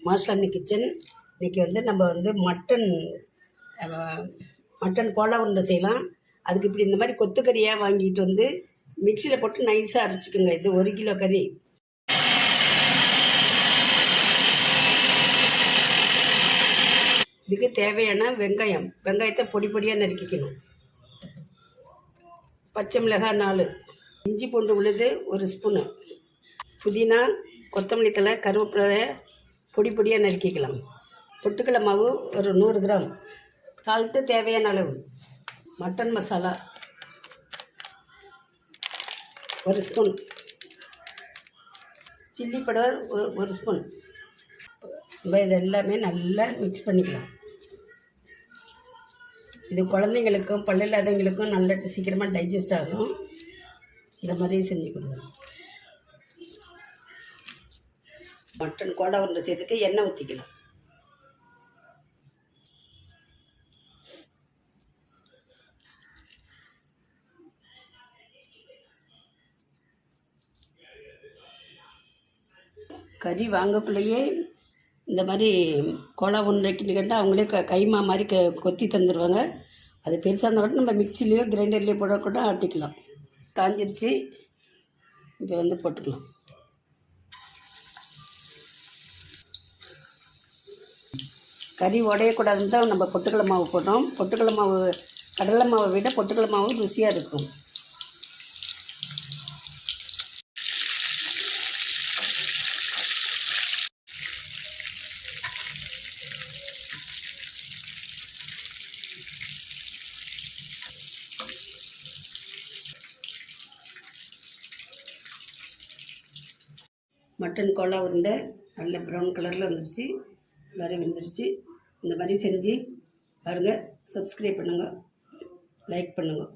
மாஷாமி kitchen. இன்றைக்கி நம்ம mutton Cola உருண்டை செய்யலாம். அதுக்கு இப்படி இந்த மாதிரி கொத்துக்கறியாக வாங்கிட்டு மிக்சியில் போட்டு நைஸாக அரைச்சிக்கோங்க. இது 1 கிலோ கறி. இதுக்கு தேவையான வெங்காயத்தை பொடி பொடியாக நறுக்கிக்கணும். பச்சை மிளகாய் 4, இஞ்சி பூண்டு விழுது 1 ஸ்பூனு, புதினா, கொத்தமல்லி தழை, கருவேப்பிலை பொடி பொடியாக நறுக்கிக்கலாம். பொட்டுக்கடலை மாவு ஒரு 100 கிராம், சால்ட்டு தேவையான அளவு, mutton masala 1 spoon, chilli powder 1 spoon. இது எல்லாமே நல்லா மிக்ஸ் பண்ணிக்கலாம். இது குழந்தைங்களுக்கும் பல்லு இல்லாதவங்களுக்கும் நல்லா சீக்கிரமாக டைஜஸ்ட் ஆகும். இந்த மாதிரி செஞ்சு கொடுங்க. மட்டன் கோலா உருண்டை செய்யறதுக்கு எண்ணெய் ஊற்றிக்கலாம். கறி வாங்கக்குள்ளேயே இந்த மாதிரி கோலா உருண்டைக்கு கேட்டால் அவங்களே கைமா மாதிரி கொத்தி தந்துடுவாங்க. அது பெருசாக இருந்தால் கூட நம்ம மிக்சிலேயோ கிரைண்டர்லேயோ போடக்கூட ஆட்டிக்கலாம். காஞ்சிருச்சு. இப்போ போட்டுக்கலாம். கறி உடையக்கூடாதுன்னு தான் நம்ம பொட்டுக்கடலை மாவு போட்டோம். பொட்டுக்கடலை மாவு கடலை மாவை விட பொட்டுக்கடலை மாவு ருசியாக இருக்கும். மட்டன் கோலா உருண்டை நல்ல ப்ரௌன் கலரில் வந்துருச்சு. எல்லோரும் வெந்துருச்சு. இந்த மாதிரி செஞ்சு பாருங்கள். சப்ஸ்கிரைப் பண்ணுங்கள், லைக் பண்ணுங்கள்.